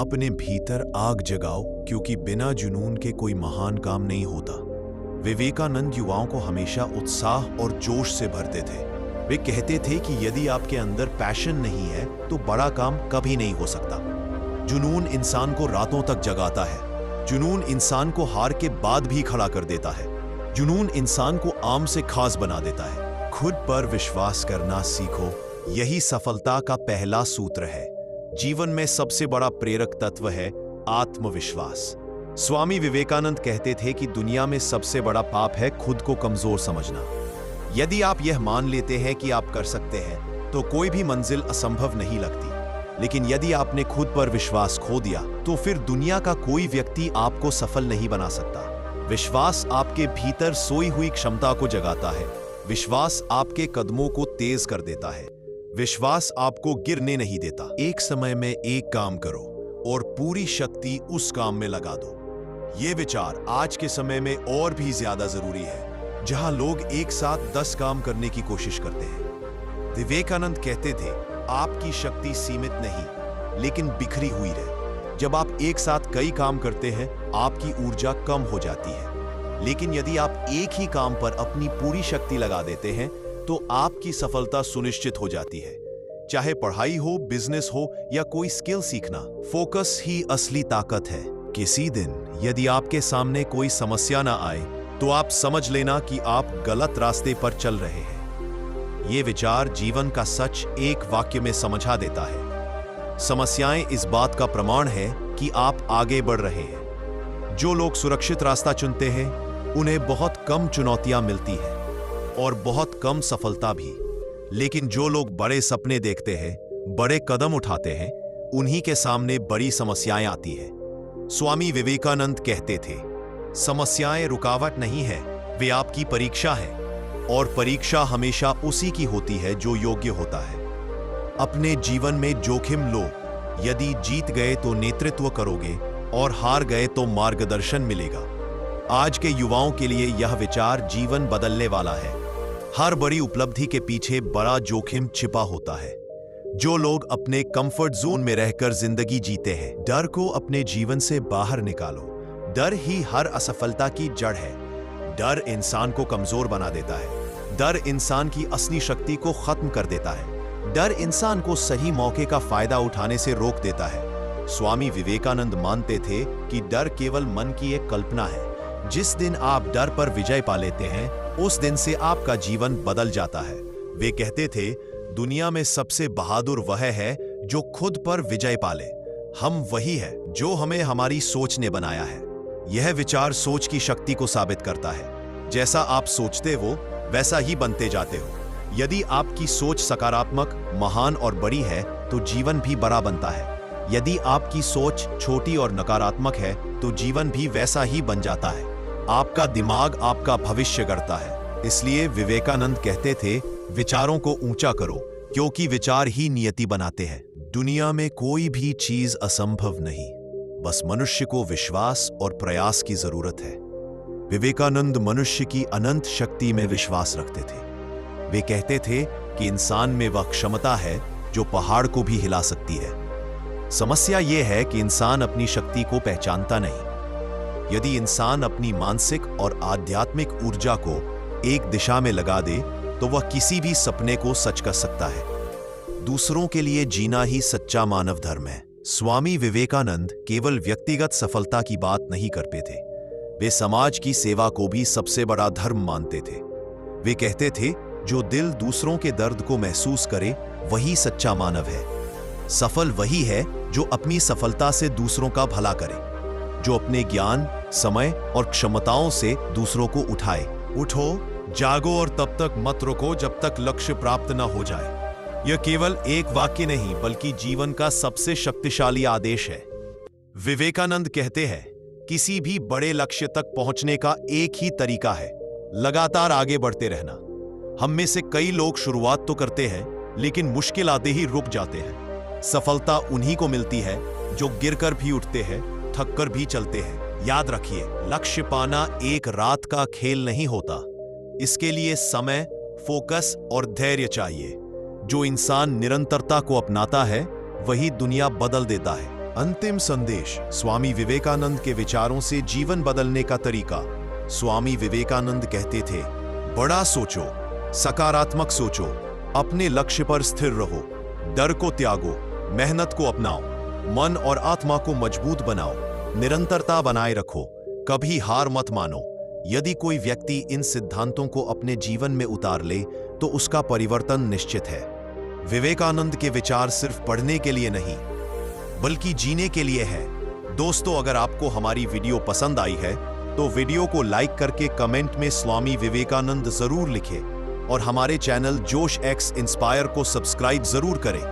अपने भीतर आग जगाओ, क्योंकि बिना जुनून के कोई महान काम नहीं होता। विवेकानंद युवाओं को हमेशा उत्साह और जोश से भरते थे। वे कहते थे कि यदि आपके अंदर पैशन नहीं है तो बड़ा काम कभी नहीं हो सकता। जुनून इंसान को रातों तक जगाता है। जुनून इंसान को हार के बाद भी खड़ा कर देता है। जुनून इंसान को आम से खास बना देता है। खुद पर विश्वास करना सीखो, यही सफलता का पहला सूत्र है। जीवन में सबसे बड़ा प्रेरक तत्व है आत्मविश्वास। स्वामी विवेकानंद कहते थे कि दुनिया में सबसे बड़ा पाप है खुद को कमजोर समझना। यदि आप यह मान लेते हैं कि आप कर सकते हैं तो कोई भी मंजिल असंभव नहीं लगती। लेकिन यदि आपने खुद पर विश्वास खो दिया तो फिर दुनिया का कोई व्यक्ति आपको सफल नहीं बना सकता। विश्वास आपके भीतर सोई हुई क्षमता को जगाता है। विश्वास आपके कदमों को तेज कर देता है। विश्वास आपको गिरने नहीं देता। एक समय में एक काम करो और पूरी शक्ति उस काम में लगा दो। ये विचार आज के समय में और भी ज्यादा जरूरी है, जहां लोग एक साथ 10 काम करने की कोशिश करते हैं। विवेकानंद कहते थे, आपकी शक्ति सीमित नहीं लेकिन बिखरी हुई रहे। जब आप एक साथ कई काम करते हैं आपकी ऊर्जा कम हो जाती है। लेकिन यदि आप एक ही काम पर अपनी पूरी शक्ति लगा देते हैं तो आपकी सफलता सुनिश्चित हो जाती है। चाहे पढ़ाई हो, बिजनेस हो या कोई स्किल सीखना, फोकस ही असली ताकत है। किसी दिन यदि आपके सामने कोई समस्या ना आए तो आप समझ लेना कि आप गलत रास्ते पर चल रहे हैं। ये विचार जीवन का सच एक वाक्य में समझा देता है। समस्याएं इस बात का प्रमाण है कि आप आगे बढ़ रहे हैं। जो लोग सुरक्षित रास्ता चुनते हैं उन्हें बहुत कम चुनौतियां मिलती हैं और बहुत कम सफलता भी। लेकिन जो लोग बड़े सपने देखते हैं, बड़े कदम उठाते हैं, उन्हीं के सामने बड़ी समस्याएं आती हैं। स्वामी विवेकानंद कहते थे, समस्याएं रुकावट नहीं है, वे आपकी परीक्षा है। और परीक्षा हमेशा उसी की होती है जो योग्य होता है। अपने जीवन में जोखिम लो। यदि जीत गए तो नेतृत्व करोगे और हार गए तो मार्गदर्शन मिलेगा। आज के युवाओं के लिए यह विचार जीवन बदलने वाला है। हर बड़ी उपलब्धि के पीछे बड़ा जोखिम छिपा होता है। जो लोग अपने कंफर्ट जोन में रहकर जिंदगी जीते हैं, डर को अपने जीवन से बाहर निकालो। डर ही हर असफलता की जड़ है। डर इंसान को कमजोर बना देता है। डर इंसान की असली शक्ति को खत्म कर देता है। डर इंसान को सही मौके का फायदा उठाने से रोक देता है। स्वामी विवेकानंद मानते थे कि डर केवल मन की एक कल्पना है। जिस दिन आप डर पर विजय पा लेते हैं उस दिन से आपका जीवन बदल जाता है। वे कहते थे, दुनिया में सबसे बहादुर वह है जो खुद पर विजय पाले। हम वही है जो हमें हमारी सोच ने बनाया है। यह विचार सोच की शक्ति को साबित करता है। जैसा आप सोचते हो वैसा ही बनते जाते हो। यदि आपकी सोच सकारात्मक, महान और बड़ी है तो जीवन भी बड़ा बनता है। यदि आपकी सोच छोटी और नकारात्मक है तो जीवन भी वैसा ही बन जाता है। आपका दिमाग आपका भविष्य गढ़ता है। इसलिए विवेकानंद कहते थे, विचारों को ऊंचा करो, क्योंकि विचार ही नियति बनाते हैं। दुनिया में कोई भी चीज असंभव नहीं, बस मनुष्य को विश्वास और प्रयास की जरूरत है। विवेकानंद मनुष्य की अनंत शक्ति में विश्वास रखते थे। वे कहते थे कि इंसान में वह क्षमता है जो पहाड़ को भी हिला सकती है। समस्या यह है कि इंसान अपनी शक्ति को पहचानता नहीं। यदि इंसान अपनी मानसिक और आध्यात्मिक ऊर्जा को एक दिशा में लगा दे तो वह किसी भी सपने को सच कर सकता है। दूसरों के लिए जीना ही सच्चा मानव धर्म है। स्वामी विवेकानंद केवल व्यक्तिगत सफलता की बात नहीं करते थे, वे समाज की सेवा को भी सबसे बड़ा धर्म मानते थे। वे कहते थे, जो दिल दूसरों के दर्द को महसूस करे वही सच्चा मानव है। सफल वही है जो अपनी सफलता से दूसरों का भला करे, जो अपने ज्ञान, समय और क्षमताओं से दूसरों को उठाए। उठो, जागो और तब तक मत रुको जब तक लक्ष्य प्राप्त न हो जाए। यह केवल एक वाक्य नहीं बल्कि जीवन का सबसे शक्तिशाली आदेश है। विवेकानंद कहते हैं, किसी भी बड़े लक्ष्य तक पहुंचने का एक ही तरीका है, लगातार आगे बढ़ते रहना। हम में से कई लोग शुरुआत तो करते हैं लेकिन मुश्किल आते ही रुक जाते हैं। सफलता उन्हीं को मिलती है जो गिरकर भी उठते हैं, थककर भी चलते हैं। याद रखिए, लक्ष्य पाना एक रात का खेल नहीं होता। इसके लिए समय, फोकस और धैर्य चाहिए। जो इंसान निरंतरता को अपनाता है वही दुनिया बदल देता है। अंतिम संदेश, स्वामी विवेकानंद के विचारों से जीवन बदलने का तरीका। स्वामी विवेकानंद कहते थे, बड़ा सोचो, सकारात्मक सोचो, अपने लक्ष्य पर स्थिर रहो, डर को त्यागो, मेहनत को अपनाओ, मन और आत्मा को मजबूत बनाओ, निरंतरता बनाए रखो, कभी हार मत मानो। यदि कोई व्यक्ति इन सिद्धांतों को अपने जीवन में उतार ले तो उसका परिवर्तन निश्चित है। विवेकानंद के विचार सिर्फ पढ़ने के लिए नहीं बल्कि जीने के लिए है। दोस्तों, अगर आपको हमारी वीडियो पसंद आई है तो वीडियो को लाइक करके कमेंट में स्वामी विवेकानंद जरूर लिखें और हमारे चैनल जोश एक्स इंस्पायर को सब्सक्राइब जरूर करें।